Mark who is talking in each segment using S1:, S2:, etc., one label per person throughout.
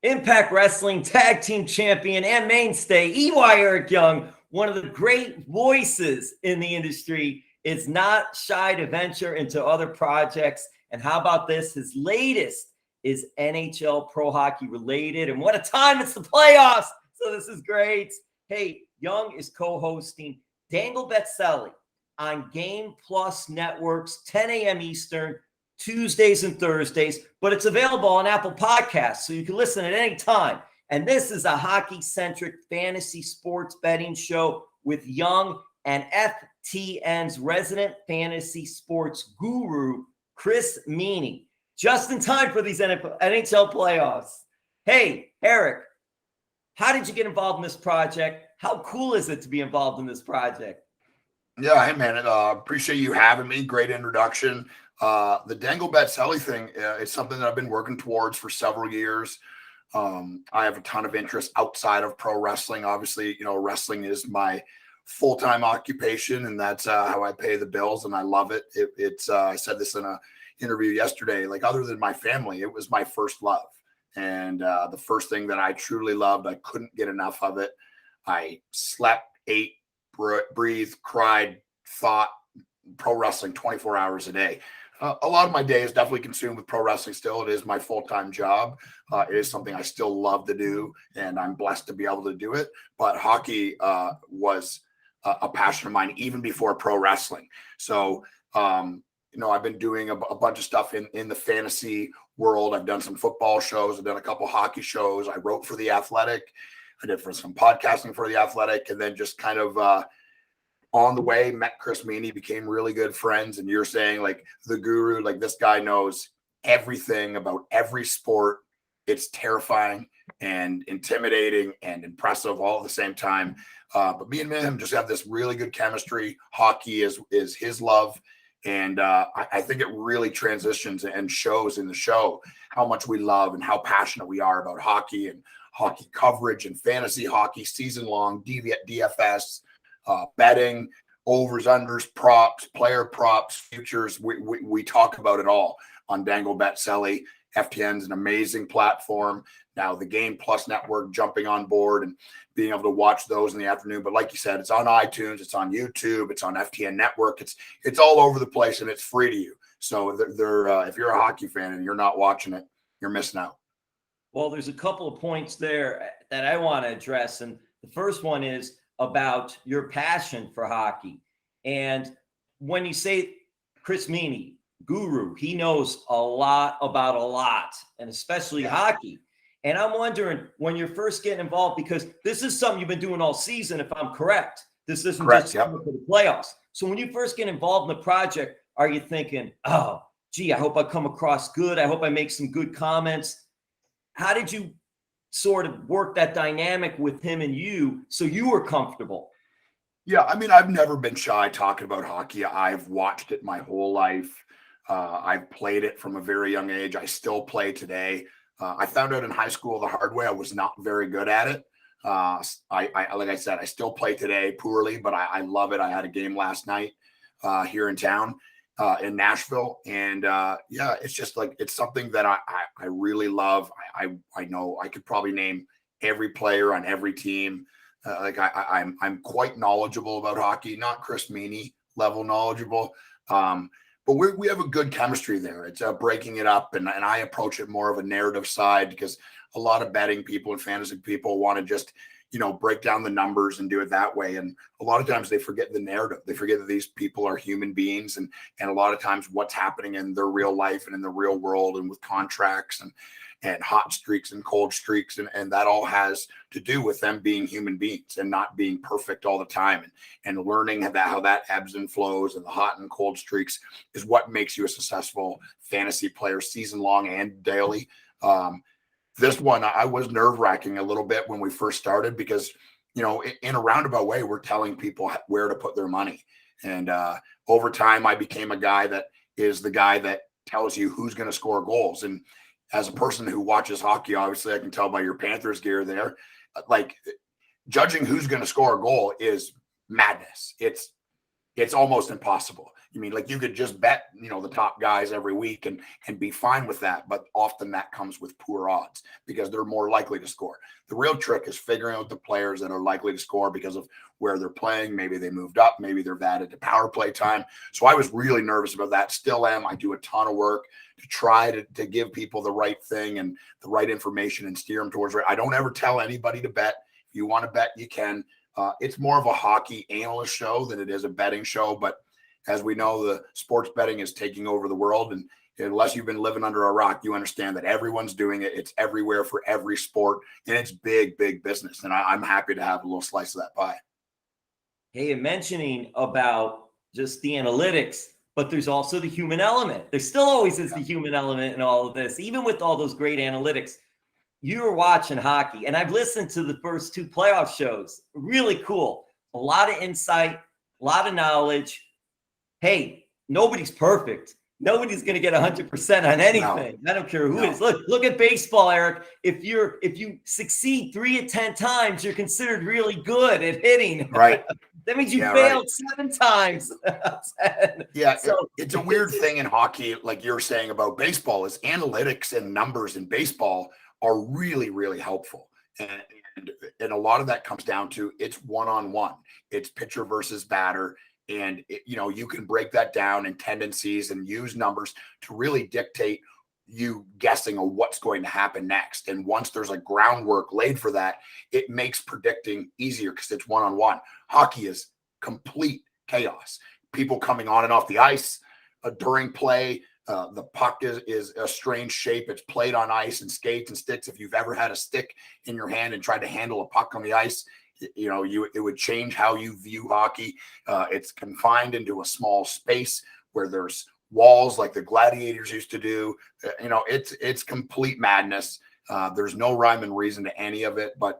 S1: Impact Wrestling Tag Team Champion and mainstay, EY Eric Young, one of the great voices in the industry, is not shy to venture into other projects. And how about this? His latest is NHL Pro Hockey related. And what a time, it's the playoffs. So this is great. Hey, Young is co-hosting Dangle Bet Celly on Game Plus Network's 10 a.m. Eastern, Tuesdays and Thursdays, but it's available on Apple Podcasts, so you can listen at any time. And this is a hockey-centric fantasy sports betting show with Young and FTN's resident fantasy sports guru, Chris Meaney, just in time for these NHL playoffs. Hey, Eric, how did you get involved in this project? How cool is it to be involved in this project?
S2: Yeah, hey, man, appreciate you having me. Great introduction. The Dangle Bet Celly thing, it's something that I've been working towards for several years. I have a ton of interest outside of pro wrestling. Obviously, wrestling is my full-time occupation, and that's how I pay the bills, and I love it. I said this in an interview yesterday, like, other than my family, it was my first love. And the first thing that I truly loved, I couldn't get enough of it. I slept, ate, breathed, cried, thought pro wrestling 24 hours a day. A lot of my day is definitely consumed with pro wrestling still. It is my full-time job. It is something I still love to do, and I'm blessed to be able to do it. But hockey was a passion of mine even before pro wrestling. So, I've been doing a bunch of stuff in the fantasy world. I've done some football shows. I've done a couple hockey shows. I wrote for The Athletic. I did for some podcasting for The Athletic, and then just kind of on the way, met Chris Meaney, became really good friends. And you're saying, like, the guru, like, this guy knows everything about every sport. It's terrifying and intimidating and impressive all at the same time. But me and him just have this really good chemistry. Hockey is his love. And I think it really transitions and shows in the show how much we love and how passionate we are about hockey and hockey coverage and fantasy hockey, season long, DFS, betting, overs, unders, props, player props, futures. We talk about it all on Dangle Bet Celly. FTN's an amazing platform. Now the Game Plus Network jumping on board and being able to watch those in the afternoon. But like you said, it's on iTunes, it's on YouTube, it's on FTN Network. It's all over the place, and it's free to you. So if you're a hockey fan and you're not watching it, you're missing out.
S1: Well, there's a couple of points there that I want to address. And the first one is about your passion for hockey. And when you say Chris Meaney, guru, he knows a lot about a lot, and especially hockey. And I'm wondering, when you're first getting involved, because this is something you've been doing all season, if I'm correct. This isn't just for the playoffs. So when you first get involved in the project, are you thinking, oh, gee, I hope I come across good. I hope I make some good comments. How did you sort of work that dynamic with him and you so you were comfortable?
S2: Yeah, I mean, I've never been shy talking about hockey. I've watched it my whole life. I've played it from a very young age. I still play today. I found out in high school the hard way I was not very good at it. Like I said, I still play today poorly, but I love it. I had a game last night here in town in Nashville. And it's just like, it's something that I really love. I know I could probably name every player on every team. I'm quite knowledgeable about hockey, not Chris Meaney level knowledgeable. But we have a good chemistry there. It's breaking it up, and I approach it more of a narrative side, because a lot of betting people and fantasy people want to just, break down the numbers and do it that way. And a lot of times they forget the narrative. They forget that these people are human beings, and a lot of times what's happening in their real life and in the real world, and with contracts and hot streaks and cold streaks. And that all has to do with them being human beings and not being perfect all the time, and learning how that ebbs and flows, and the hot and cold streaks is what makes you a successful fantasy player, season long and daily. This one, I was nerve-wracking a little bit when we first started, because, in a roundabout way, we're telling people where to put their money. And over time, I became a guy that is the guy that tells you who's going to score goals. And as a person who watches hockey, obviously I can tell by your Panthers gear there, like, judging who's going to score a goal is madness. It's almost impossible. You mean like you could just bet, the top guys every week and be fine with that. But often that comes with poor odds because they're more likely to score. The real trick is figuring out the players that are likely to score because of where they're playing. Maybe they moved up. Maybe they're added to power play time. So I was really nervous about that. Still am. I do a ton of work to try to give people the right thing and the right information and steer them towards it. I don't ever tell anybody to bet. If you want to bet, you can. It's more of a hockey analyst show than it is a betting show. But as we know, the sports betting is taking over the world. And unless you've been living under a rock, you understand that everyone's doing it. It's everywhere for every sport. And it's big, big business. And I'm happy to have a little slice of that pie.
S1: Hey, and mentioning about just the analytics, but there's also the human element. There still always is the human element in all of this, even with all those great analytics. You were watching hockey, and I've listened to the first 2 playoff shows. Really cool. A lot of insight, a lot of knowledge. Hey, nobody's perfect. Nobody's going to get 100% on anything. No. I don't care who it is. Look at baseball, Eric. If you succeed 3 of 10 times, you're considered really good at hitting.
S2: Right.
S1: That means you failed 7 times.
S2: Yeah, so it's a weird thing in hockey, like you're saying about baseball, is analytics and numbers in baseball are really, really helpful. And a lot of that comes down to it's one-on-one. It's pitcher versus batter. And, you can break that down in tendencies and use numbers to really dictate you guessing on what's going to happen next. And once there's a groundwork laid for that, it makes predicting easier because it's one-on-one. Hockey is complete chaos. People coming on and off the ice during play. The puck is a strange shape. It's played on ice and skates and sticks. If you've ever had a stick in your hand and tried to handle a puck on the ice, it would change how you view hockey. It's confined into a small space where there's walls like the gladiators used to do. It's complete madness. There's no rhyme and reason to any of it. But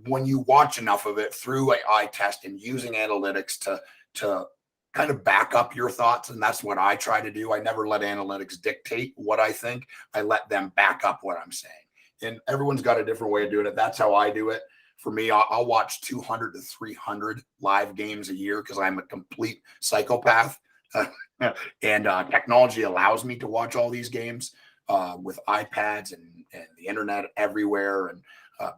S2: when you watch enough of it through an eye test and using analytics to kind of back up your thoughts, and that's what I try to do. I never let analytics dictate what I think. I let them back up what I'm saying. And everyone's got a different way of doing it. That's how I do it. For me, I'll watch 200 to 300 live games a year because I'm a complete psychopath. And technology allows me to watch all these games with iPads and the internet everywhere, and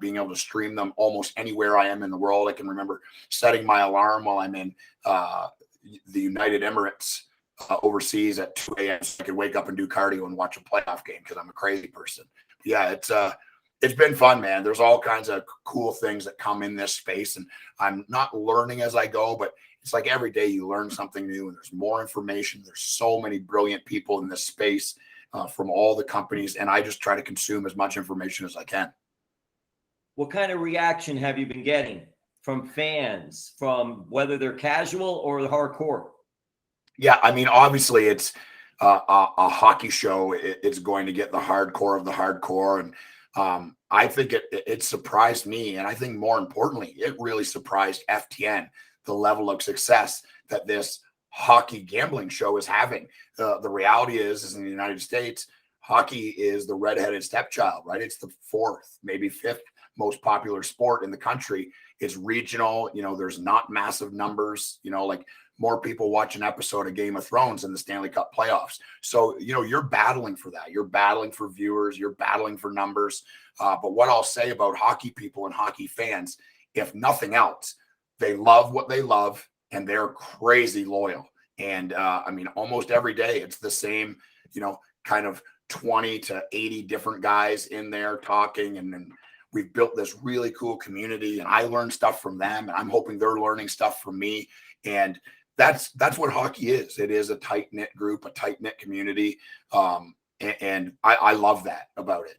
S2: being able to stream them almost anywhere I am in the world. I can remember setting my alarm while I'm in the United Emirates overseas at 2 a.m. so I could wake up and do cardio and watch a playoff game because I'm a crazy person. But yeah, it's been fun, man. There's all kinds of cool things that come in this space, and I'm not learning as I go, but it's like every day you learn something new and there's more information. There's so many brilliant people in this space from all the companies, and I just try to consume as much information as I can.
S1: What kind of reaction have you been getting from fans, from whether they're casual or the hardcore?
S2: Yeah, I mean, obviously it's a hockey show. It's going to get the hardcore of the hardcore, and I think it surprised me, and I think more importantly, it really surprised FTN, the level of success that this hockey gambling show is having. The reality is in the United States, hockey is the redheaded stepchild, right? It's the 4th, maybe 5th most popular sport in the country. It's regional. There's not massive numbers, like more people watch an episode of Game of Thrones than the Stanley Cup playoffs. So, you're battling for that. You're battling for viewers. You're battling for numbers. But what I'll say about hockey people and hockey fans, if nothing else, they love what they love and they're crazy loyal. And I mean, almost every day it's the same, kind of 20 to 80 different guys in there talking. And we've built this really cool community, and I learn stuff from them, and I'm hoping they're learning stuff from me. And that's what hockey is. It is a tight-knit group, a tight-knit community. And I love that about it.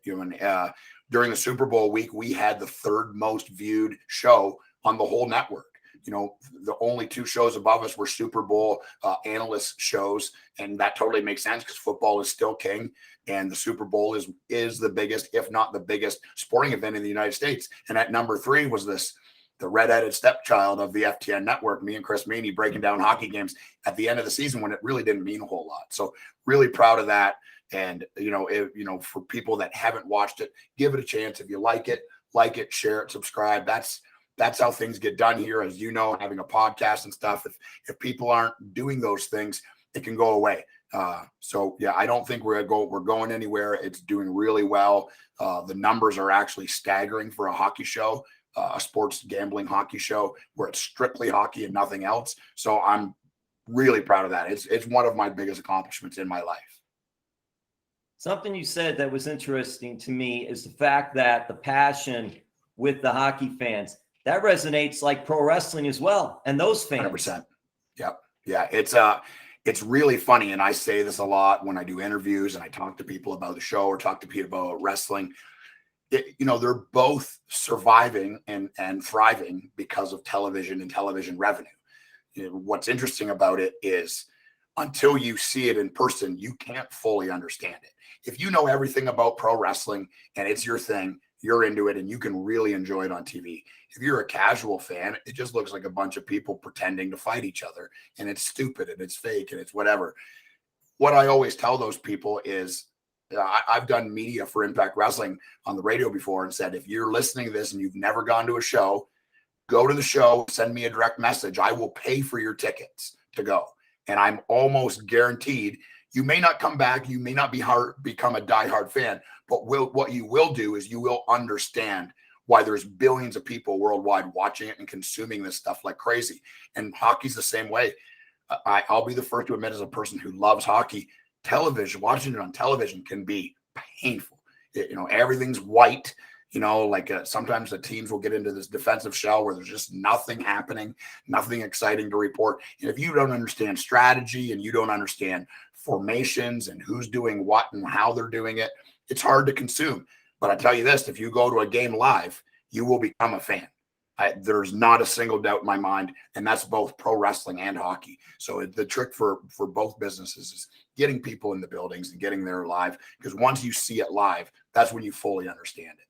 S2: During the Super Bowl week, we had the 3rd most viewed show on the whole network. The only 2 shows above us were Super Bowl analyst shows, and that totally makes sense because football is still king, and the Super Bowl is the biggest, if not the biggest, sporting event in the United States. And at number 3 was the redheaded stepchild of the FTN Network, me and Chris Meaney breaking down hockey games at the end of the season when it really didn't mean a whole lot. So really proud of that. And for people that haven't watched it, give it a chance. If you like it, share it, subscribe. That's That's how things get done here, as you know, having a podcast and stuff. If people aren't doing those things, it can go away. So yeah, I don't think we're going anywhere. It's doing really well. The numbers are actually staggering for a hockey show, a sports gambling hockey show where it's strictly hockey and nothing else. So I'm really proud of that. It's one of my biggest accomplishments in my life.
S1: Something you said that was interesting to me is the fact that the passion with the hockey fans, that resonates like pro wrestling as well. And those fans.
S2: 100%. Yep. Yeah. It's really funny. And I say this a lot when I do interviews and I talk to people about the show or talk to people about wrestling. They're both surviving and thriving because of television and television revenue. What's interesting about it is until you see it in person, you can't fully understand it. If you know everything about pro wrestling and it's your thing, you're into it and you can really enjoy it on TV. If you're a casual fan, it just looks like a bunch of people pretending to fight each other, and it's stupid and it's fake and it's whatever. What I always tell those people is, I've done media for Impact Wrestling on the radio before and said, if you're listening to this and you've never gone to a show, go to the show, send me a direct message. I will pay for your tickets to go. And I'm almost guaranteed you may not come back. You may not become a diehard fan, but what you will do is you will understand why there's billions of people worldwide watching it and consuming this stuff like crazy. And hockey's the same way. I'll be the first to admit, as a person who loves hockey, watching it on television can be painful. Everything's white. Sometimes the teams will get into this defensive shell where there's just nothing happening, nothing exciting to report. And if you don't understand strategy and you don't understand formations and who's doing what and how they're doing it, it's hard to consume. But I tell you this, if you go to a game live, you will become a fan. There's not a single doubt in my mind, and that's both pro wrestling and hockey. So the trick for both businesses is getting people in the buildings and getting there live, because once you see it live, that's when you fully understand it.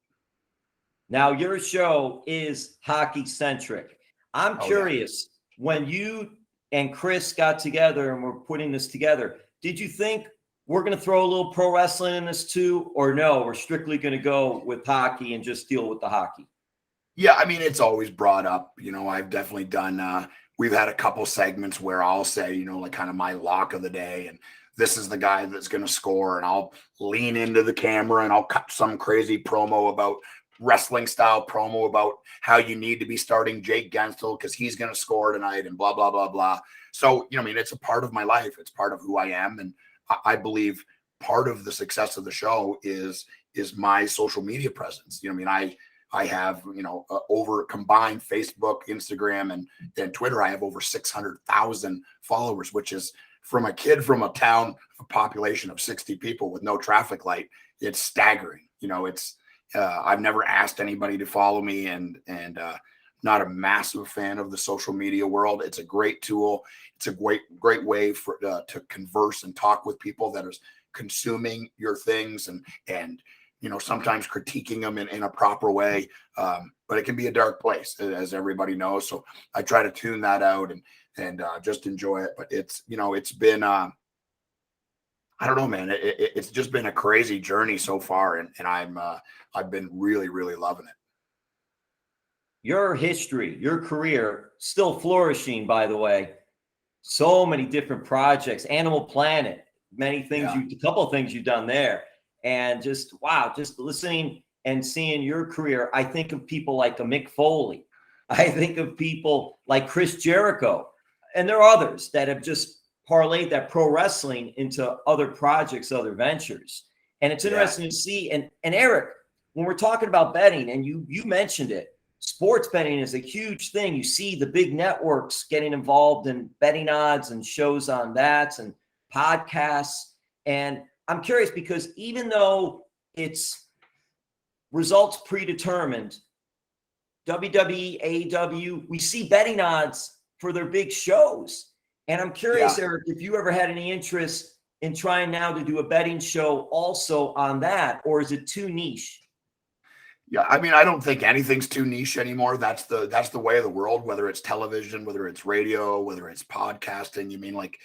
S1: Now, your show is hockey-centric. I'm curious, when you and Chris got together and were putting this together, did you think we're going to throw a little pro wrestling in this too, or no, we're strictly going to go with hockey and just deal with the hockey?
S2: Yeah, I mean, it's always brought up. I've definitely done, we've had a couple segments where I'll say, like kind of my lock of the day, and this is the guy that's going to score, and I'll lean into the camera and I'll cut some crazy promo about wrestling style promo about how you need to be starting Jake Gensel because he's going to score tonight and blah, blah, blah, blah. So, it's a part of my life. It's part of who I am. And I believe part of the success of the show is my social media presence. I have, over combined Facebook, Instagram, and Twitter, I have over 600,000 followers, which is from a kid from a town, a population of 60 people with no traffic light. It's staggering. I've never asked anybody to follow me, and not a massive fan of the social media world. It's a great tool. It's a great way to converse and talk with people that is consuming your things and sometimes critiquing them in a proper way. But it can be a dark place, as everybody knows. So I try to tune that out and just enjoy it. But it's been I don't know, man. It's just been a crazy journey so far, and I've been really, really loving it.
S1: Your history, your career, still flourishing, by the way. So many different projects, Animal Planet, many things, a couple of things you've done there. And just listening and seeing your career, I think of people like a Mick Foley. I think of people like Chris Jericho. And there are others that have just parlayed that pro wrestling into other projects, other ventures. And it's interesting to see. And Eric, when we're talking about betting, and you mentioned it, sports betting is a huge thing. You see the big networks getting involved in betting odds and shows on that and podcasts. And I'm curious because even though it's results predetermined, WWE, AEW, we see betting odds for their big shows. And I'm curious, Eric, if you ever had any interest in trying now to do a betting show also on that, or is it too niche?
S2: Yeah, I mean, I don't think anything's too niche anymore. That's the way of the world, whether it's television, whether it's radio, whether it's podcasting. You mean, like,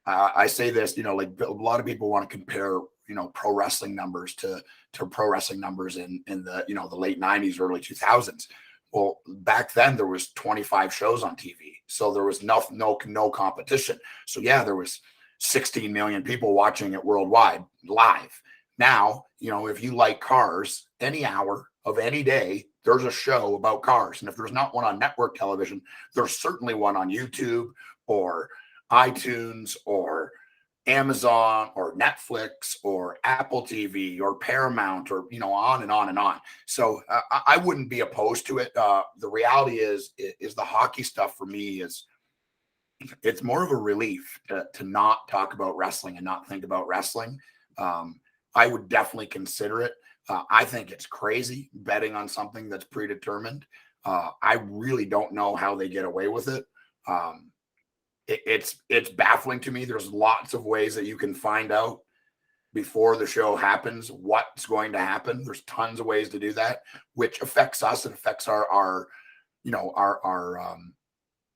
S2: I say this, like a lot of people want to compare, pro wrestling numbers to pro wrestling numbers in the, the late 90s, early 2000s. Well, back then there was 25 shows on TV, so there was no competition. So yeah, there was 16 million people watching it worldwide live. Now, if you like cars, any hour of any day, there's a show about cars. And if there's not one on network television, there's certainly one on YouTube or iTunes or Amazon or Netflix or Apple TV or Paramount or, on and on and on. So I wouldn't be opposed to it. The reality is the hockey stuff for me it's more of a relief to not talk about wrestling and not think about wrestling. I would definitely consider it. I think it's crazy betting on something that's predetermined. I really don't know how they get away with it. It's baffling to me. There's lots of ways that you can find out before the show happens what's going to happen. There's tons of ways to do that, which affects us and affects our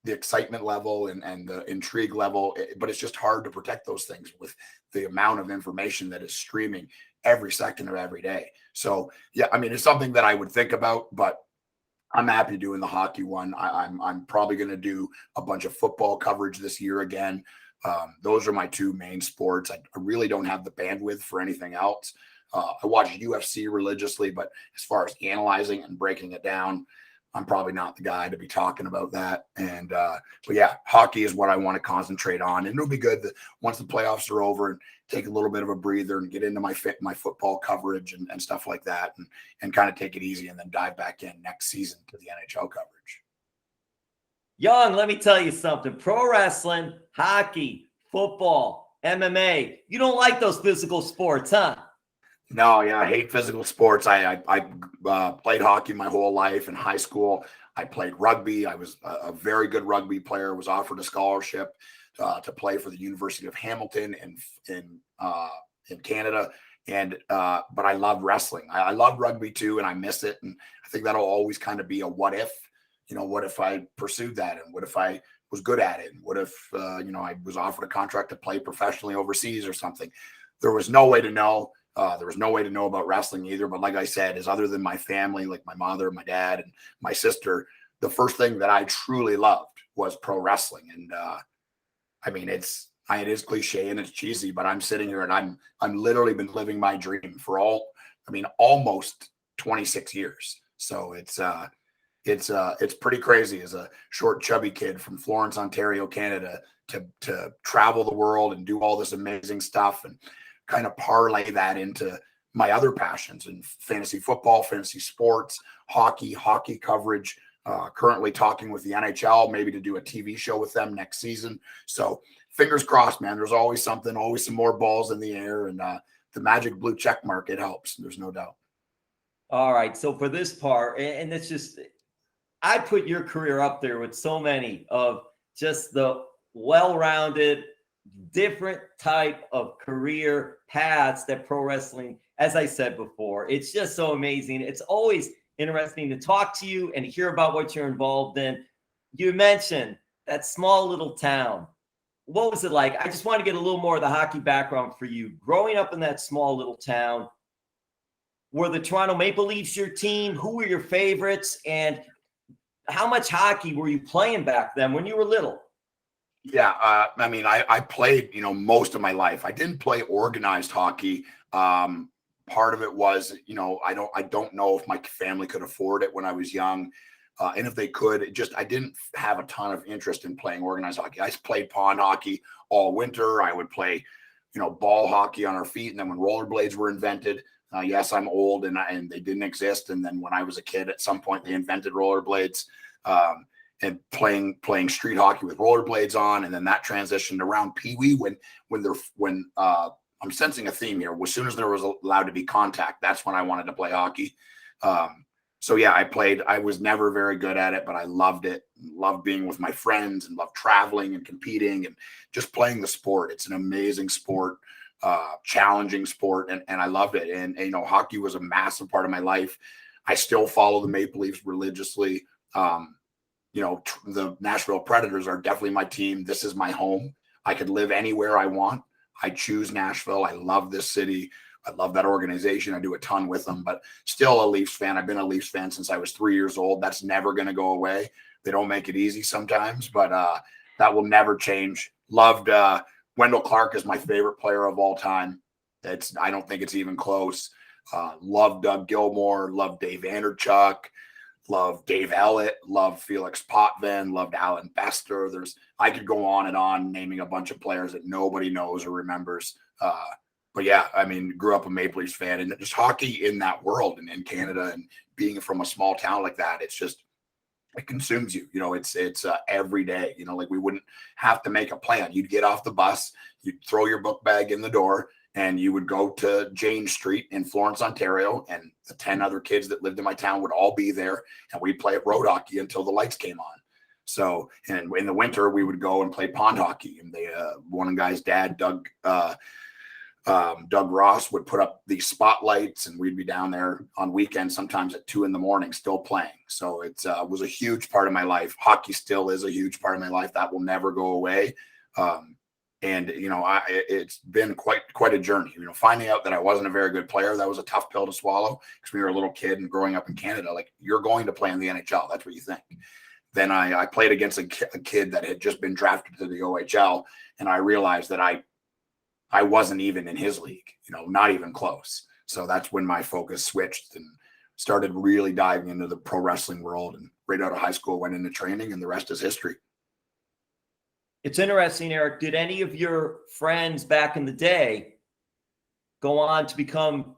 S2: the excitement level and the intrigue level. But it's just hard to protect those things with the amount of information that is streaming every second of every day. So yeah, I mean, it's something that I would think about, but I'm happy doing the hockey one. I'm probably going to do a bunch of football coverage this year again. Those are my two main sports. I really don't have the bandwidth for anything else. I watch UFC religiously, but as far as analyzing and breaking it down, I'm probably not the guy to be talking about that. And but yeah, hockey is what I want to concentrate on. And it'll be good that once the playoffs are over and take a little bit of a breather and get into my football coverage and stuff like that, and kind of take it easy and then dive back in next season to the NHL coverage.
S1: Young, let me tell you something. Pro wrestling, hockey, football, MMA. You don't like those physical sports, huh?
S2: No, yeah, I hate physical sports. I played hockey my whole life. In high school, I played rugby. I was a very good rugby player. Was offered a scholarship to play for the University of Hamilton in Canada. And but I love wrestling. I love rugby too, and I miss it. And I think that'll always kind of be a what if. What if I pursued that, and what if I was good at it, and what if I was offered a contract to play professionally overseas or something. There was no way to know. There was no way to know about wrestling either. But like I said, is other than my family, like my mother, my dad, and my sister, the first thing that I truly loved was pro wrestling. And I mean, it is cliche and it's cheesy, but I'm sitting here and I'm literally been living my dream for almost 26 years. So it's pretty crazy as a short, chubby kid from Florence, Ontario, Canada, to travel the world and do all this amazing stuff and kind of parlay that into my other passions in fantasy football, fantasy sports, hockey coverage. Currently talking with the NHL, maybe to do a TV show with them next season. So fingers crossed, man. There's always something, always some more balls in the air, and the magic blue check mark, it helps. There's no doubt.
S1: All right. So for this part, and it's just, I put your career up there with so many of just the well-rounded, different type of career paths that pro wrestling, as I said before, it's just so amazing. It's always interesting to talk to you and hear about what you're involved in. You mentioned that small little town. What was it like? I just want to get a little more of the hockey background for you. Growing up in that small little town, were the Toronto Maple Leafs your team? Who were your favorites? And how much hockey were you playing back then when you were little?
S2: Yeah, I mean, I played, most of my life. I didn't play organized hockey. Part of it was, I don't know if my family could afford it when I was young. And if they could, I didn't have a ton of interest in playing organized hockey. I played pond hockey all winter. I would play, ball hockey on our feet. And then when rollerblades were invented, yes, I'm old and they didn't exist. And then when I was a kid, at some point they invented rollerblades. And playing street hockey with rollerblades on, and then that transitioned around Pee Wee when I'm sensing a theme here. As soon as there was allowed to be contact, that's when I wanted to play hockey. So yeah, I played. I was never very good at it, but I loved it. Loved being with my friends and loved traveling and competing and just playing the sport. It's an amazing sport, challenging sport, and I loved it. And hockey was a massive part of my life. I still follow the Maple Leafs religiously. The Nashville Predators are definitely my team. This is my home. I could live anywhere I want. I choose Nashville. I love this city. I love that organization. I do a ton with them, but still a Leafs fan. I've been a Leafs fan since I was 3 years old. That's never going to go away. They don't make it easy sometimes, but that will never change. Loved Wendell Clark is my favorite player of all time. I don't think it's even close. Love Doug Gilmour, love Dave Vanderchuk, love Dave Ellett, love Felix Potvin, loved Alan Bester. I could go on and on naming a bunch of players that nobody knows or remembers. But yeah, I mean, grew up a Maple Leafs fan, and just hockey in that world and in Canada, and being from a small town like that, it consumes you. It's every day. Like we wouldn't have to make a plan. You'd get off the bus, you'd throw your book bag in the door, and you would go to Jane Street in Florence, Ontario, and the 10 other kids that lived in my town would all be there, and we'd play at road hockey until the lights came on. So, and in the winter, we would go and play pond hockey, and one guy's dad, Doug Ross, would put up these spotlights, and we'd be down there on weekends, sometimes at 2 a.m, still playing. So it was a huge part of my life. Hockey still is a huge part of my life. That will never go away. And it's been quite a journey. Finding out that I wasn't a very good player, that was a tough pill to swallow, because when you're a little kid and growing up in Canada, like, you're going to play in the NHL. That's what you think. Then I played against a kid that had just been drafted to the OHL, and I realized that I wasn't even in his league, not even close. So that's when my focus switched and started really diving into the pro wrestling world. And right out of high school, went into training, and the rest is history.
S1: It's interesting, Eric. Did any of your friends back in the day go on to become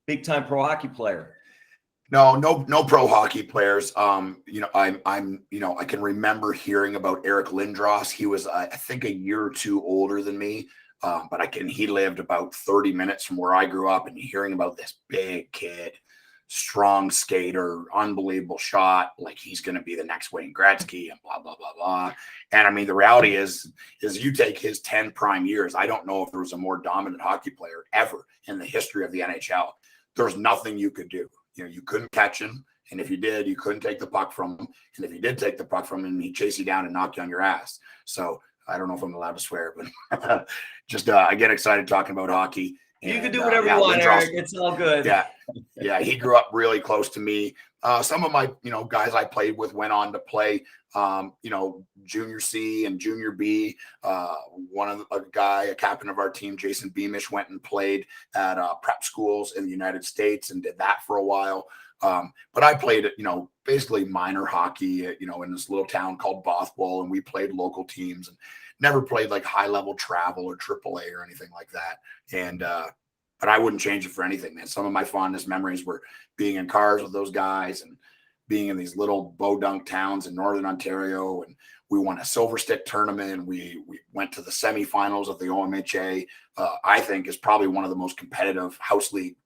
S1: big-time pro hockey player?
S2: No pro hockey players. I can remember hearing about Eric Lindros. He was, I think, a year or two older than me. But he lived about 30 minutes from where I grew up, and hearing about this big kid, strong skater, unbelievable shot, like he's going to be the next Wayne Gretzky and blah, blah, blah, blah. And I mean, the reality is you take his 10 prime years. I don't know if there was a more dominant hockey player ever in the history of the NHL. There's nothing you could do. You couldn't catch him. And if you did, you couldn't take the puck from him. And if you did take the puck from him, he'd chase you down and knock you on your ass. So I don't know if I'm allowed to swear, but just I get excited talking about hockey.
S1: You can do whatever you want, Eric. It's all good.
S2: Yeah. He grew up really close to me. Some of my, guys I played with went on to play, junior C and junior B. A captain of our team, Jason Beamish, went and played at prep schools in the United States and did that for a while. But I played, basically minor hockey, in this little town called Bothwell, and we played local teams and never played like high level travel or AAA or anything like that. And, but I wouldn't change it for anything, man. Some of my fondest memories were being in cars with those guys and being in these little bodunk towns in Northern Ontario. And we won a silver stick tournament. We went to the semifinals of the OMHA. I think is probably one of the most competitive house league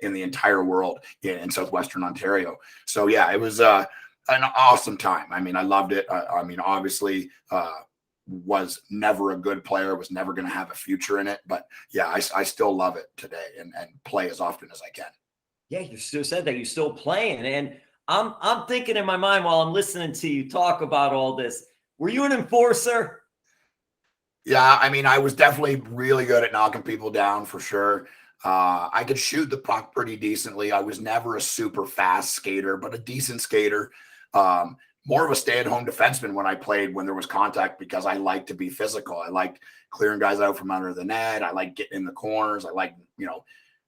S2: in the entire world in Southwestern Ontario. So yeah, it was an awesome time. I mean, I loved it. Obviously, was never a good player, was never going to have a future in it. But yeah, I still love it today and play as often as I can.
S1: Yeah, you still said that you're still playing. And I'm thinking in my mind while I'm listening to you talk about all this, were you an enforcer?
S2: Yeah, I mean, I was definitely really good at knocking people down for sure. I could shoot the puck pretty decently. I was never a super fast skater, but a decent skater. More of a stay-at-home defenseman when I played when there was contact, because I like to be physical. I like clearing guys out from under the net. I like getting in the corners. I like,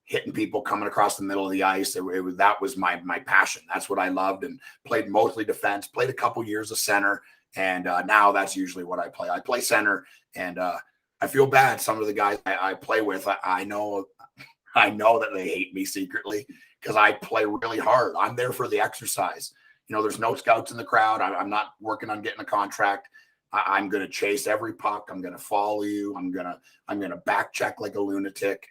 S2: hitting people coming across the middle of the ice. That was my passion. That's what I loved, and played mostly defense, played a couple years of center. And now that's usually what I play. I play center, and I feel bad. Some of the guys I play with, I know that they hate me secretly because I play really hard. I'm there for the exercise. There's no scouts in the crowd. I'm not working on getting a contract. I'm going to chase every puck. I'm going to follow you. I'm going to back check like a lunatic.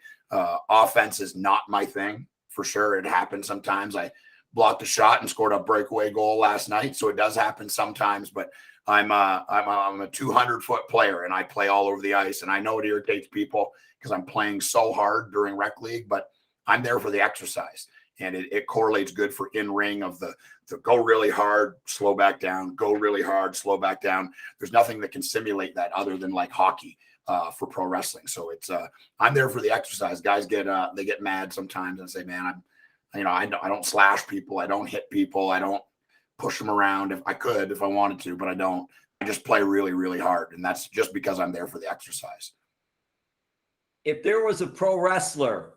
S2: Offense is not my thing for sure. It happens sometimes. I blocked a shot and scored a breakaway goal last night, so it does happen sometimes. But I'm a 200-foot player, and I play all over the ice. And I know it irritates people because I'm playing so hard during rec league, but I'm there for the exercise. And it correlates good for in-ring of the go really hard, slow back down, go really hard, slow back down. There's nothing that can simulate that other than like hockey. for pro wrestling. So it's I'm there for the exercise. Guys they get mad sometimes and say, man, I don't slash people, I don't hit people, I don't push them around. If I could, if I wanted to, but I don't. I just play really, really hard, and that's just because I'm there for the exercise.
S1: If there was a pro wrestler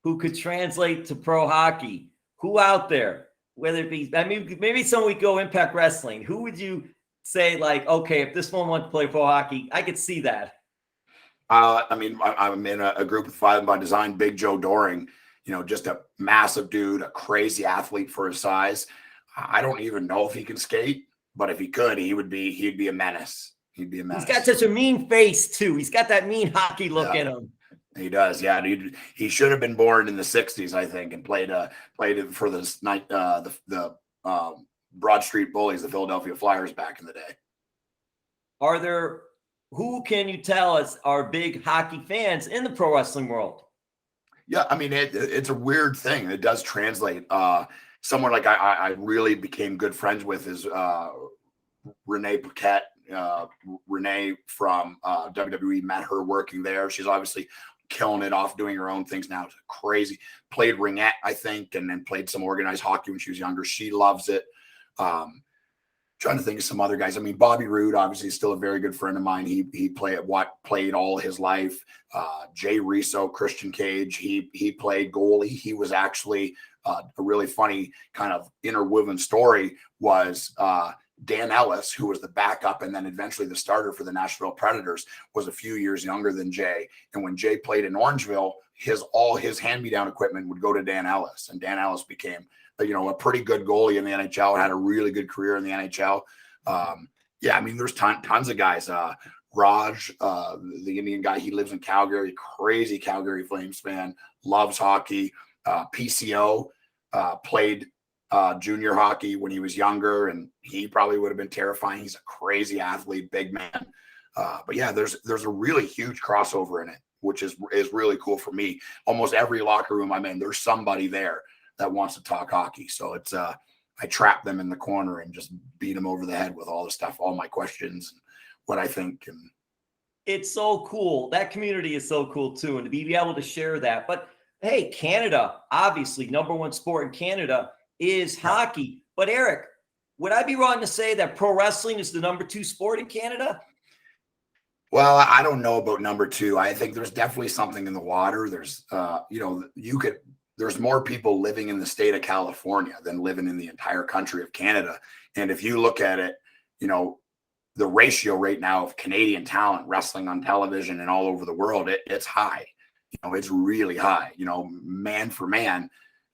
S1: who could translate to pro hockey, who out there, whether it be, I mean, maybe some week go Impact Wrestling, who would you say, like, okay, if this one wanted to play pro hockey, I could see that?
S2: I mean, I'm in a group with Five by Design, Big Joe Doering, just a massive dude, a crazy athlete for his size. I don't even know if he can skate, but if he could, he'd be a menace. He'd be a menace.
S1: He's got such a mean face too. He's got that mean hockey look in him.
S2: He does, yeah. He should have been born in the '60s, I think, and played for the Broad Street Bullies, the Philadelphia Flyers, back in the day.
S1: Who can you tell us are big hockey fans in the pro wrestling world?
S2: Yeah, I mean, it's a weird thing. It does translate. Someone like I really became good friends with is Renee Paquette. Renee from WWE, met her working there. She's obviously killing it off, doing her own things now. It's crazy. Played ringette, I think, and then played some organized hockey when she was younger. She loves it. Trying to think of some other guys. I mean, Bobby Roode, obviously, is still a very good friend of mine. He played all his life. Jay Riso, Christian Cage, he played goalie. He was actually a really funny kind of interwoven story was Dan Ellis, who was the backup and then eventually the starter for the Nashville Predators, was a few years younger than Jay. And when Jay played in Orangeville, all his hand-me-down equipment would go to Dan Ellis, and Dan Ellis became a pretty good goalie in the NHL, had a really good career in the NHL. Yeah, I mean, there's tons of guys. Raj, the Indian guy, he lives in Calgary, crazy Calgary Flames fan, loves hockey. PCO played junior hockey when he was younger, and he probably would have been terrifying. He's a crazy athlete, big man. But yeah, there's a really huge crossover in it, which is really cool for me. Almost every locker room I'm in, there's somebody there that wants to talk hockey. So it's I trap them in the corner and just beat them over the head with all the stuff, all my questions, and what I think. And
S1: it's so cool. That community is so cool too, and to be able to share that. But hey, Canada, obviously, number one sport in Canada is hockey. But Eric, would I be wrong to say that pro wrestling is the number 2 sport in Canada?
S2: Well, I don't know about number 2. I think there's definitely something in the water. There's, there's more people living in the state of California than living in the entire country of Canada. And if you look at it, the ratio right now of Canadian talent wrestling on television and all over the world, it's high. It's really high. Man for man,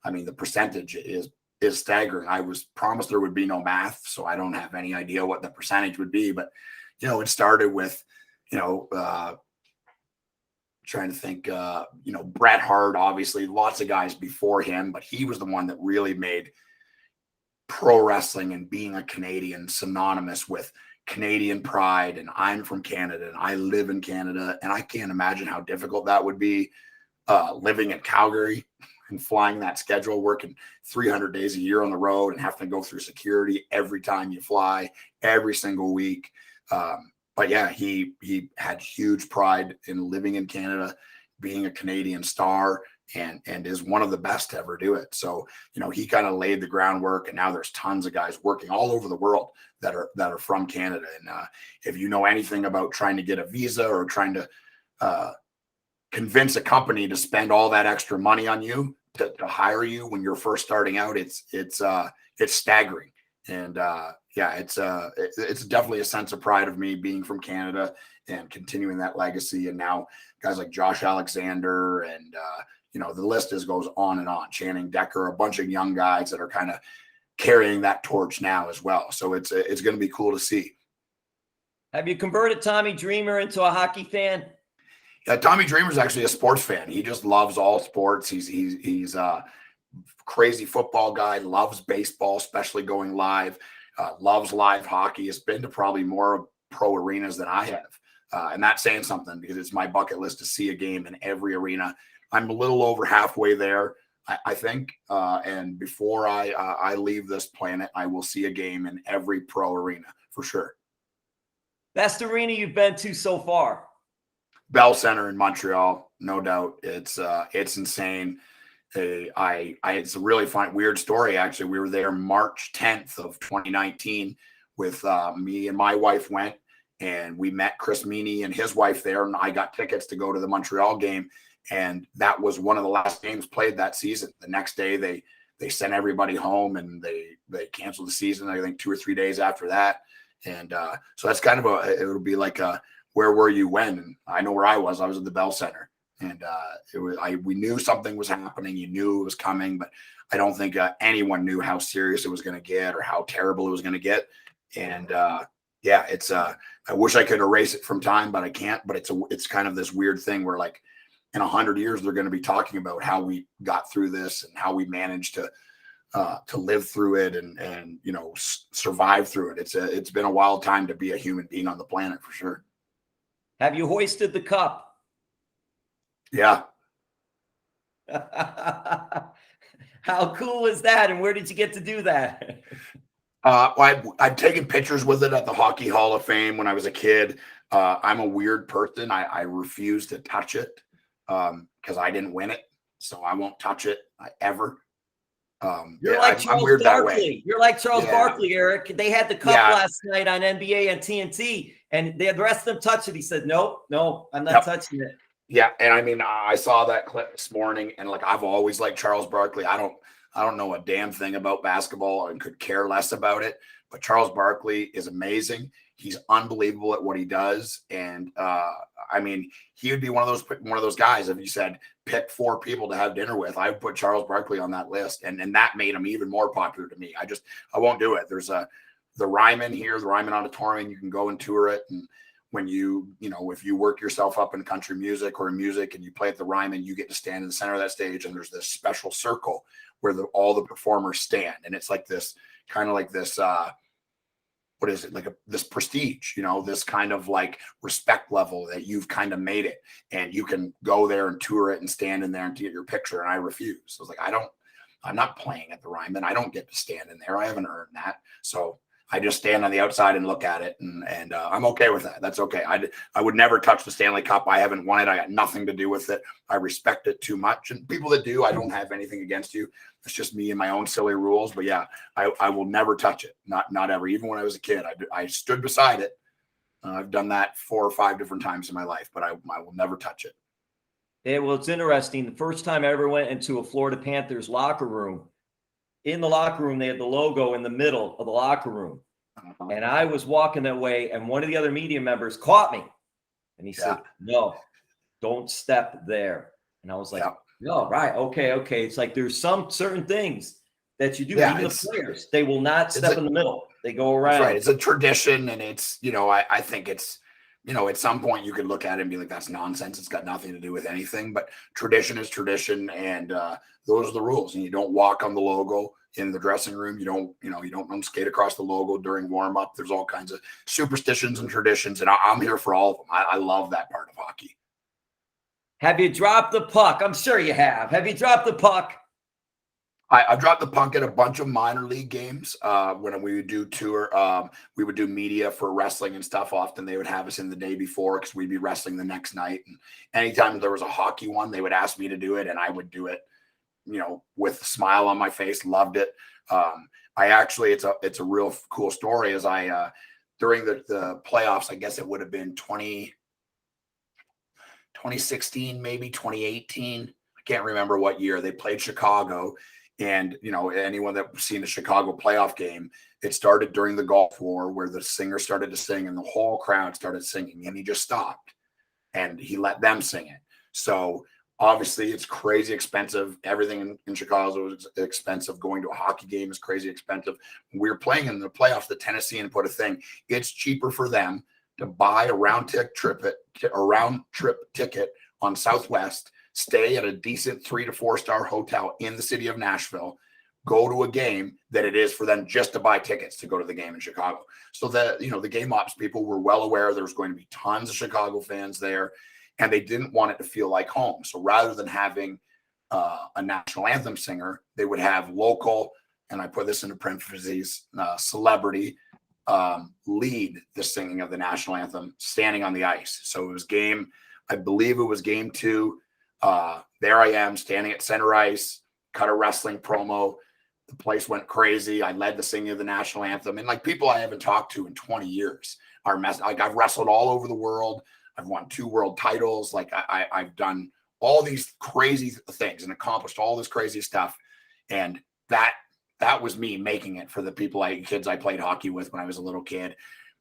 S2: I mean, the percentage is staggering. I was promised there would be no math, so I don't have any idea what the percentage would be. But it started with trying to think, Bret Hart, obviously, lots of guys before him, but he was the one that really made pro wrestling and being a Canadian synonymous with Canadian pride. And I'm from Canada and I live in Canada, and I can't imagine how difficult that would be living in Calgary and flying that schedule, working 300 days a year on the road and having to go through security every time you fly, every single week. But yeah, he had huge pride in living in Canada, being a Canadian star, and is one of the best to ever do it. So, he kind of laid the groundwork, and now there's tons of guys working all over the world that are from Canada. And if you know anything about trying to get a visa or trying to convince a company to spend all that extra money on you to hire you when you're first starting out, it's staggering. And it's definitely a sense of pride of me being from Canada and continuing that legacy. And now guys like Josh Alexander and the list goes on and on. Channing Decker, a bunch of young guys that are kind of carrying that torch now as well. So it's going to be cool to see.
S1: Have you converted Tommy Dreamer into a hockey fan?
S2: Yeah, Tommy Dreamer's actually a sports fan. He just loves all sports. He's a crazy football guy, loves baseball, especially going live, loves live hockey. Has been to probably more pro arenas than I have. And that's saying something, because it's my bucket list to see a game in every arena. I'm a little over halfway there, I think. And before I leave this planet, I will see a game in every pro arena for sure.
S1: Best arena you've been to so far?
S2: Bell Center in Montreal, no doubt. It's insane. It's a really fun, weird story. Actually, we were there March 10th of 2019 with me and my wife went, and we met Chris Meaney and his wife there, and I got tickets to go to the Montreal game, and that was one of the last games played that season. The next day, they sent everybody home, and they canceled the season, I think 2 or 3 days after that. And so that's kind of it'll be like where were you when? And I know where I was at the Bell Center, and we knew something was happening. You knew it was coming, but I don't think anyone knew how serious it was going to get or how terrible it was going to get. And it's I wish I could erase it from time, but I can't. But it's kind of this weird thing where, like, in 100 years, they're going to be talking about how we got through this and how we managed to live through it and survive through it. It's been a wild time to be a human being on the planet, for sure.
S1: Have you hoisted the cup?
S2: Yeah.
S1: How cool is that? And where did you get to do that?
S2: I've taken pictures with it at the Hockey Hall of Fame when I was a kid. I'm a weird person. I refuse to touch it because I didn't win it, so I won't touch it ever.
S1: You're like Charles Barkley. You're like Charles Barkley, Eric. They had the cup last night on NBA and TNT, and the rest of them touched it. He said, "No, I'm not touching it."
S2: Yeah, and I mean, I saw that clip this morning, and like, I've always liked Charles Barkley. I don't know a damn thing about basketball and could care less about it. But Charles Barkley is amazing. He's unbelievable at what he does, and I mean, he would be one of those guys. If you said pick 4 people to have dinner with, I would put Charles Barkley on that list, and that made him even more popular to me. I won't do it. There's the Ryman here, the Ryman Auditorium. You can go and tour it, and when if you work yourself up in country music or in music and you play at the Ryman, you get to stand in the center of that stage, and there's this special circle where all the performers stand, and it's like this kind of like this. What is it, like this prestige, this kind of like respect level that you've kind of made it, and you can go there and tour it and stand in there and get your picture. And I refuse. I was like, I'm not playing at the Ryman. I don't get to stand in there. I haven't earned that. So I just stand on the outside and look at it, and I'm okay with that. That's okay. I would never touch the Stanley Cup. I haven't won it. I got nothing to do with it. I respect it too much. And people that do, I don't have anything against you. It's just me and my own silly rules. But yeah, I will never touch it. Not ever. Even when I was a kid, I stood beside it. I've done that 4 or 5 different times in my life, but I will never touch it.
S1: Yeah, well, it's interesting. The first time I ever went into a Florida Panthers locker room, in the locker room, they had the logo in the middle of the locker room. And I was walking that way, and one of the other media members caught me. And he said, "No, don't step there." And I was like, "No, right. Okay. It's like there's some certain things that you do. Even the players, they will not step in the middle. They go around."
S2: Right. It's a tradition, and it's, I think it's, at some point you could look at it and be like, that's nonsense. It's got nothing to do with anything. But tradition is tradition, and those are the rules. And you don't walk on the logo in the dressing room. You don't skate across the logo during warm up. There's all kinds of superstitions and traditions, and I'm here for all of them. I love that part of hockey.
S1: Have you dropped the puck? I'm sure you have. Have you dropped the puck?
S2: I've dropped the puck at a bunch of minor league games. When we would do tour, we would do media for wrestling and stuff. Often they would have us in the day before because we'd be wrestling the next night. And anytime there was a hockey one, they would ask me to do it, and I would do it, with a smile on my face. Loved it. It's a real cool story. As I during the playoffs, I guess it would have been 2016, maybe 2018. I can't remember what year they played Chicago. And, anyone that's seen a Chicago playoff game, it started during the Gulf War where the singer started to sing and the whole crowd started singing, and he just stopped and he let them sing it. So obviously it's crazy expensive. Everything in Chicago is expensive. Going to a hockey game is crazy expensive. We were playing in the playoffs, the Tennessean put a thing. It's cheaper for them to buy a round trip ticket on Southwest, stay at a decent 3 to 4 star hotel in the city of Nashville, go to a game, than it is for them just to buy tickets to go to the game in Chicago. So the game ops people were well aware there was going to be tons of Chicago fans there, and they didn't want it to feel like home. So rather than having a national anthem singer, they would have local, and I put this into parentheses, celebrity lead the singing of the national anthem standing on the ice. So it was game I believe it was game 2. There I am standing at center ice, cut a wrestling promo. The place went crazy. I led the singing of the national anthem, and like people I haven't talked to in 20 years are like I've wrestled all over the world. I've won 2 world titles. Like I've done all these crazy things and accomplished all this crazy stuff. And that was me making it for the kids I played hockey with when I was a little kid.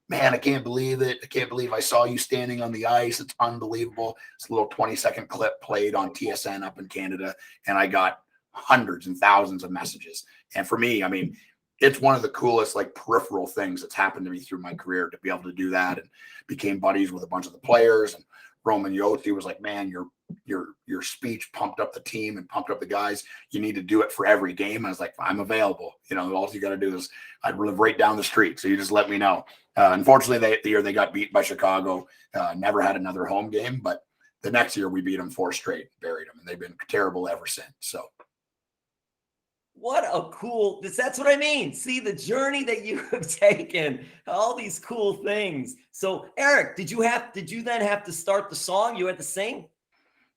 S2: Man, I can't believe it. I can't believe I saw you standing on the ice. It's unbelievable. It's a little 20-second clip played on TSN up in Canada, and I got hundreds and thousands of messages. And for me, I mean, it's one of the coolest like peripheral things that's happened to me through my career to be able to do that, and became buddies with a bunch of the players. And Roman Yossi was like, man, your speech pumped up the team and pumped up the guys. You need to do it for every game. And I was like, I'm available. You know, all you got to do is I live right down the street. So you just let me know. Unfortunately, the year they got beat by Chicago, never had another home game, but the next year we beat them 4 straight, buried them, and they've been terrible ever since. So.
S1: What a cool, that's what I mean. See the journey that you have taken, all these cool things. So Eric, did you then have to start the song? You had to sing?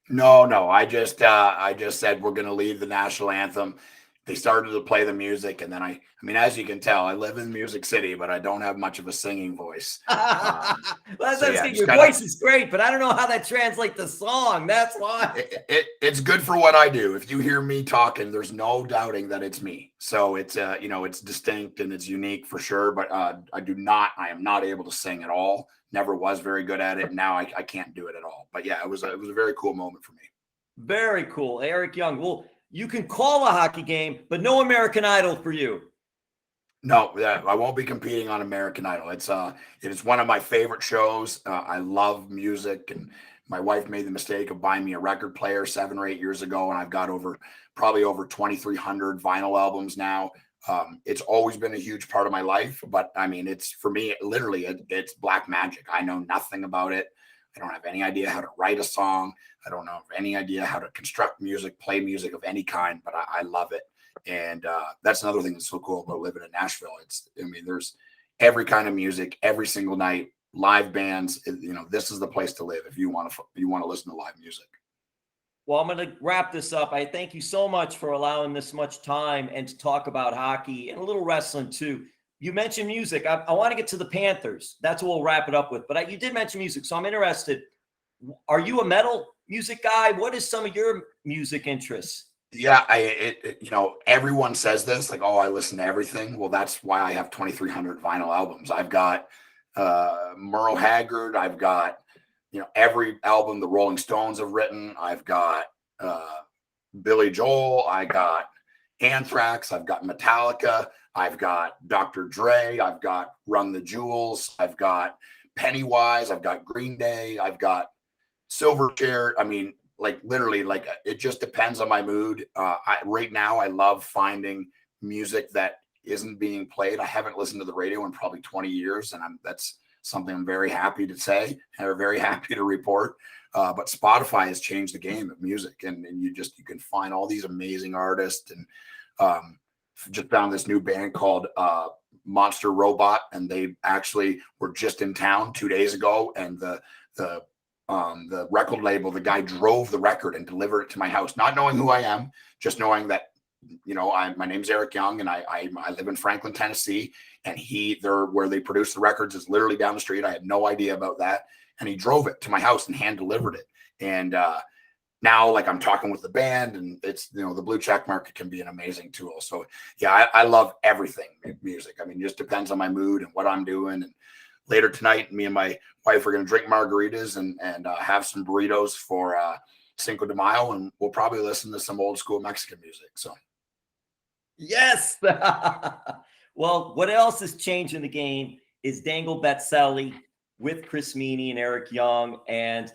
S2: No. I just said, we're going to lead the national anthem. They started to play the music. And then I mean, as you can tell, I live in Music City, but I don't have much of a singing voice.
S1: Your voice is great, but I don't know how that translates to song. That's why.
S2: It's good for what I do. If you hear me talking, there's no doubting that it's me. So it's, it's distinct and it's unique for sure. But I am not able to sing at all. Never was very good at it. Now I can't do it at all. But yeah, it was a very cool moment for me. Very
S1: cool. Eric Young. Well, you can call a hockey game, but no American Idol for you.
S2: No, I won't be competing on American Idol. It is one of my favorite shows. I love music, and my wife made the mistake of buying me a record player 7 or 8 years ago, and I've got probably over 2,300 vinyl albums now. It's always been a huge part of my life, but I mean, it's for me, literally, it's black magic. I know nothing about it. I don't have any idea how to write a song. I don't have any idea how to construct music, play music of any kind, but I love it. And that's another thing that's so cool about living in Nashville. There's every kind of music every single night, live bands. This is the place to live if you want to listen to live music.
S1: Well, I'm going to wrap this up. I thank you so much for allowing this much time and to talk about hockey and a little wrestling too. You mentioned music. I want to get to the Panthers. That's what we'll wrap it up with. But you did mention music, so I'm interested. Are you a metal music guy? What is some of your music interests?
S2: Yeah, everyone says this, like, oh, I listen to everything. Well, that's why I have 2,300 vinyl albums. I've got Merle Haggard. I've got, every album the Rolling Stones have written. I've got Billy Joel. I got Anthrax. I've got Metallica. I've got Dr. Dre. I've got Run the Jewels. I've got Pennywise. I've got Green Day. I've got Silverchair. I mean, like literally, like it just depends on my mood. Right now, I love finding music that isn't being played. I haven't listened to the radio in probably 20 years, and that's something I'm very happy to say and very happy to report. But Spotify has changed the game of music, and you can find all these amazing artists. And just found this new band called Monster Robot, and they actually were just in town 2 days ago, and the record label, the guy drove the record and delivered it to my house, not knowing who I am, just knowing that, my name's Eric Young, and I live in Franklin, Tennessee, and where they produce the records is literally down the street. I had no idea about that. And he drove it to my house and hand delivered it. And now, like, I'm talking with the band, and it's, the blue check market can be an amazing tool. So yeah, I love everything music. I mean, it just depends on my mood and what I'm doing. And later tonight, me and my wife are going to drink margaritas and have some burritos for Cinco de Mayo, and we'll probably listen to some old school Mexican music. So,
S1: yes. Well, what else has changed in the game is Dangle Bet Celly with Chris Meaney and Eric Young, and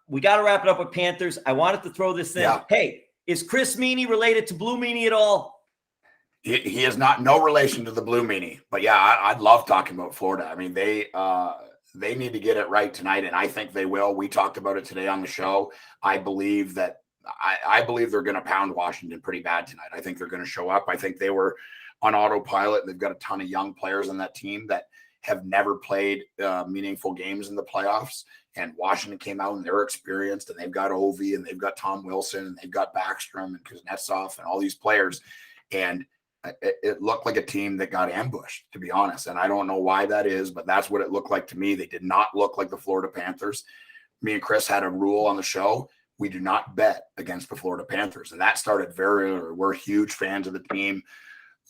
S1: we got to wrap it up with Panthers. I wanted to throw this in. Yeah. Hey, is Chris Meaney related to Blue Meaney at all?
S2: He is not, no relation to the Blue Meaney, but yeah, I'd love talking about Florida. I mean, they need to get it right tonight, and I think they will. We talked about it today on the show. I believe they're going to pound Washington pretty bad tonight. I think they're going to show up. I think they were on autopilot. They've got a ton of young players on that team that have never played meaningful games in the playoffs. And Washington came out and they're experienced, and they've got Ovi, and they've got Tom Wilson, and they've got Backstrom and Kuznetsov and all these players. And it looked like a team that got ambushed, to be honest. And I don't know why that is, but that's what it looked like to me. They did not look like the Florida Panthers. Me and Chris had a rule on the show. We do not bet against the Florida Panthers. And that started very early. We're huge fans of the team.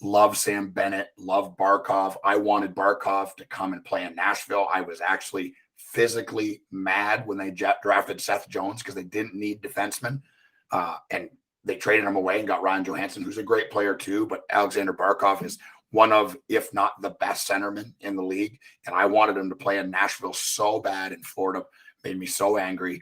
S2: Love Sam Bennett, love Barkov. I wanted Barkov to come and play in Nashville. I was actually physically mad when they drafted Seth Jones because they didn't need defensemen. And they traded him away and got Ryan Johansson, who's a great player too. But Alexander Barkov is one of, if not the best centermen in the league. And I wanted him to play in Nashville so bad, and Florida made me so angry.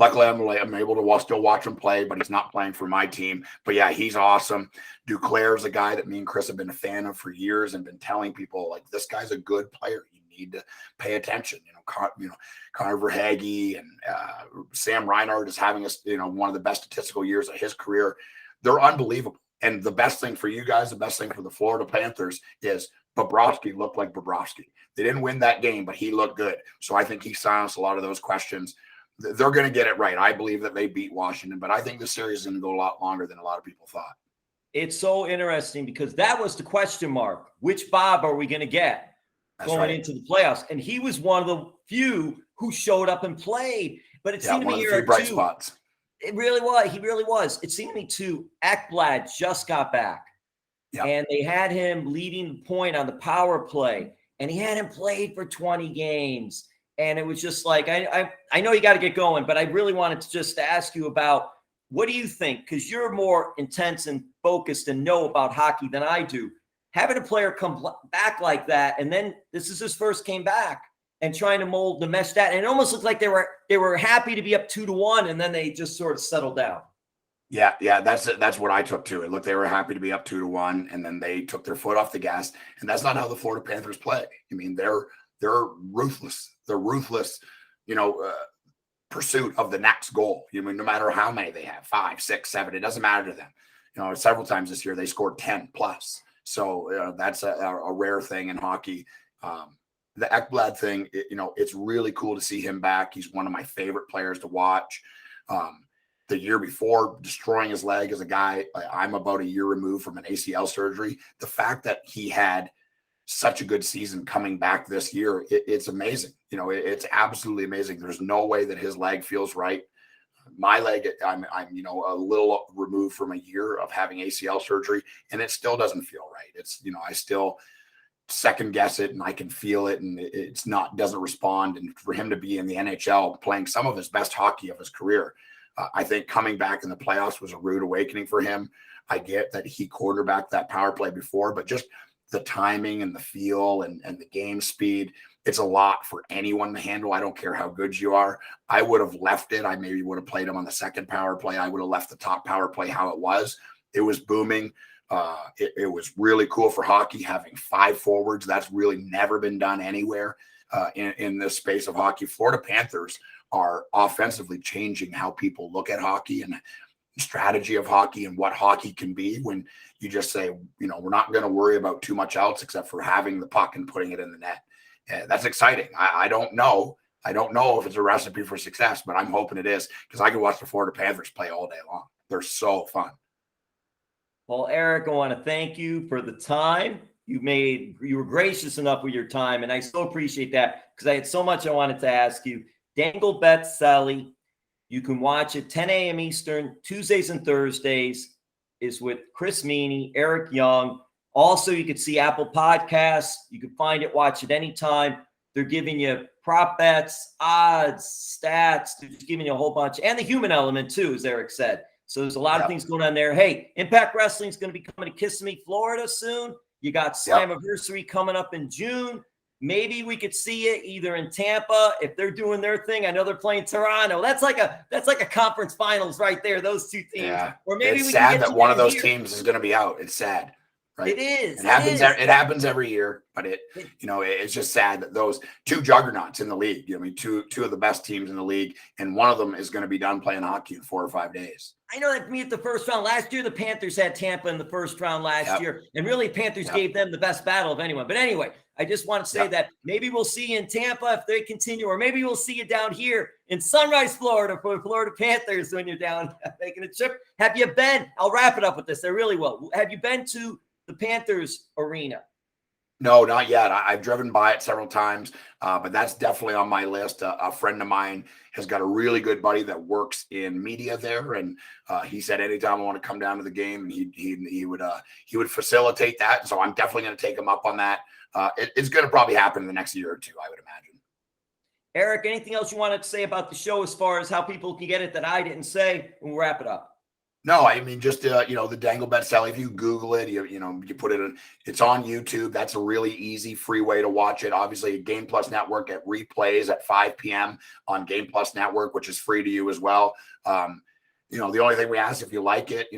S2: Luckily, I'm able to still watch him play, but he's not playing for my team. But yeah, he's awesome. Duclair is a guy that me and Chris have been a fan of for years and been telling people, like, this guy's a good player. You need to pay attention. Connor Verhaeghe and Sam Reinhart is having one of the best statistical years of his career. They're unbelievable. And the best thing for you guys, the best thing for the Florida Panthers is Bobrovsky looked like Bobrovsky. They didn't win that game, but he looked good. So I think he silenced a lot of those questions. They're going to get it right. I believe that they beat Washington, but I think the series is going to go a lot longer than a lot of people thought.
S1: It's so interesting because that was the question mark. Which Bob are we going to get going into the playoffs? And he was one of the few who showed up and played. But it seemed to me here
S2: bright spots.
S1: It really was. He really was. It seemed to me too. Ekblad just got back, and they had him leading the point on the power play, and he hadn't played for 20 games. And it was just like, I know you got to get going, but I really wanted to just ask you about, what do you think? Because you're more intense and focused and know about hockey than I do. Having a player come back like that, and then this is his first game back, and trying to mold the mesh that, and it almost looked like they were happy to be up 2-1, and then they just sort of settled down.
S2: Yeah, that's what I took too. It looked they were happy to be up 2-1, and then they took their foot off the gas, and that's not how the Florida Panthers play. I mean, they're ruthless. They're ruthless, pursuit of the next goal. No matter how many they have, 5, 6, 7, it doesn't matter to them. Several times this year they scored 10 plus. So that's a rare thing in hockey. The Ekblad thing, it's really cool to see him back. He's one of my favorite players to watch. The year before, destroying his leg as a guy, I'm about a year removed from an ACL surgery. The fact that he had such a good season coming back this year, it's amazing. It's absolutely amazing. There's no way that his leg feels right. My leg, I'm a little removed from a year of having ACL surgery, and it still doesn't feel right. It's, I still second guess it, and I can feel it, and doesn't respond. And for him to be in the NHL playing some of his best hockey of his career, I think coming back in the playoffs was a rude awakening for him. I get that he quarterbacked that power play before, but just the timing and the feel and the game speed, it's a lot for anyone to handle. I don't care how good you are. I would have left it. I maybe would have played him on the second power play. I would have left the top power play how it was. It was booming. It was really cool for hockey having 5 forwards. That's really never been done anywhere in this space of hockey. Florida Panthers are offensively changing how people look at hockey and strategy of hockey and what hockey can be when you just say, we're not going to worry about too much else except for having the puck and putting it in the net. That's exciting. I don't know. I don't know if it's a recipe for success, but I'm hoping it is, because I can watch the Florida Panthers play all day long. They're so fun.
S1: Well, Eric, I want to thank you for the time you were gracious enough with your time, and I so appreciate that because I had so much I wanted to ask you. Dangle Bet Celly. You can watch it 10 a.m. Eastern, Tuesdays and Thursdays, is with Chris Meaney, Eric Young. Also, you can see Apple Podcasts. You can find it, watch it anytime. They're giving you prop bets, odds, stats. They're just giving you a whole bunch. And the human element, too, as Eric said. So there's a lot of things going on there. Hey, Impact Wrestling is going to be coming to Kissimmee, Florida soon. You got Slammiversary coming up in June. Maybe we could see it either in Tampa if they're doing their thing. I know they're playing Toronto. That's like a conference finals right there. Those two teams.
S2: Yeah.
S1: Or maybe
S2: it's
S1: we
S2: sad
S1: can get
S2: that one of those
S1: here.
S2: teams is going to be out. It's sad. right?
S1: It is.
S2: It happens. It happens every year, but it's just sad that those two juggernauts in the league. I mean, two of the best teams in the league, and one of them is going to be done playing hockey in 4 or 5 days.
S1: I know that me at the first round last year, the Panthers had Tampa in the first round last year, and really Panthers gave them the best battle of anyone. But anyway, I just want to say that maybe we'll see you in Tampa if they continue, or maybe we'll see you down here in Sunrise, Florida for the Florida Panthers when you're down making a trip. Have you been? I'll wrap it up with this. I really will. Have you been to the Panthers arena?
S2: No, not yet. I've driven by it several times, but that's definitely on my list. A friend of mine has got a really good buddy that works in media there, and he said anytime I want to come down to the game, he would facilitate that. So I'm definitely going to take him up on that. It's going to probably happen in the next year or two, I would imagine.
S1: Eric, anything else you wanted to say about the show as far as how people can get it that I didn't say? And we'll wrap it up.
S2: No, I mean, just, the Dangle Bet Celly, if you Google it, you put it in, it's on YouTube. That's a really easy, free way to watch it. Obviously, Game Plus Network at replays at 5 p.m. on Game Plus Network, which is free to you as well. The only thing we ask, if you like it,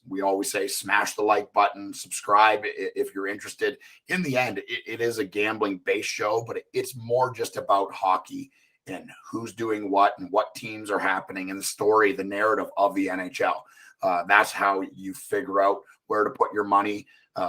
S2: we always say smash the like button, subscribe if you're interested. In the end, it is a gambling-based show, but it's more just about hockey and who's doing what and what teams are happening and the story, the narrative of the NHL. That's how you figure out where to put your money.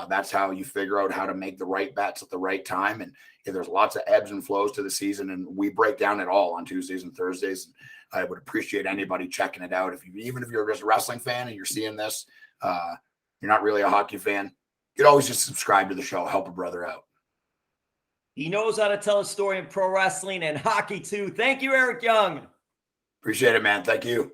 S2: That's how you figure out how to make the right bets at the right time. And there's lots of ebbs and flows to the season, and we break down it all on Tuesdays and Thursdays. I would appreciate anybody checking it out. Even if you're just a wrestling fan and you're seeing this, you're not really a hockey fan, you could always just subscribe to the show, help a brother out.
S1: He knows how to tell a story in pro wrestling and hockey too. Thank you, Eric Young.
S2: Appreciate it, man. Thank you.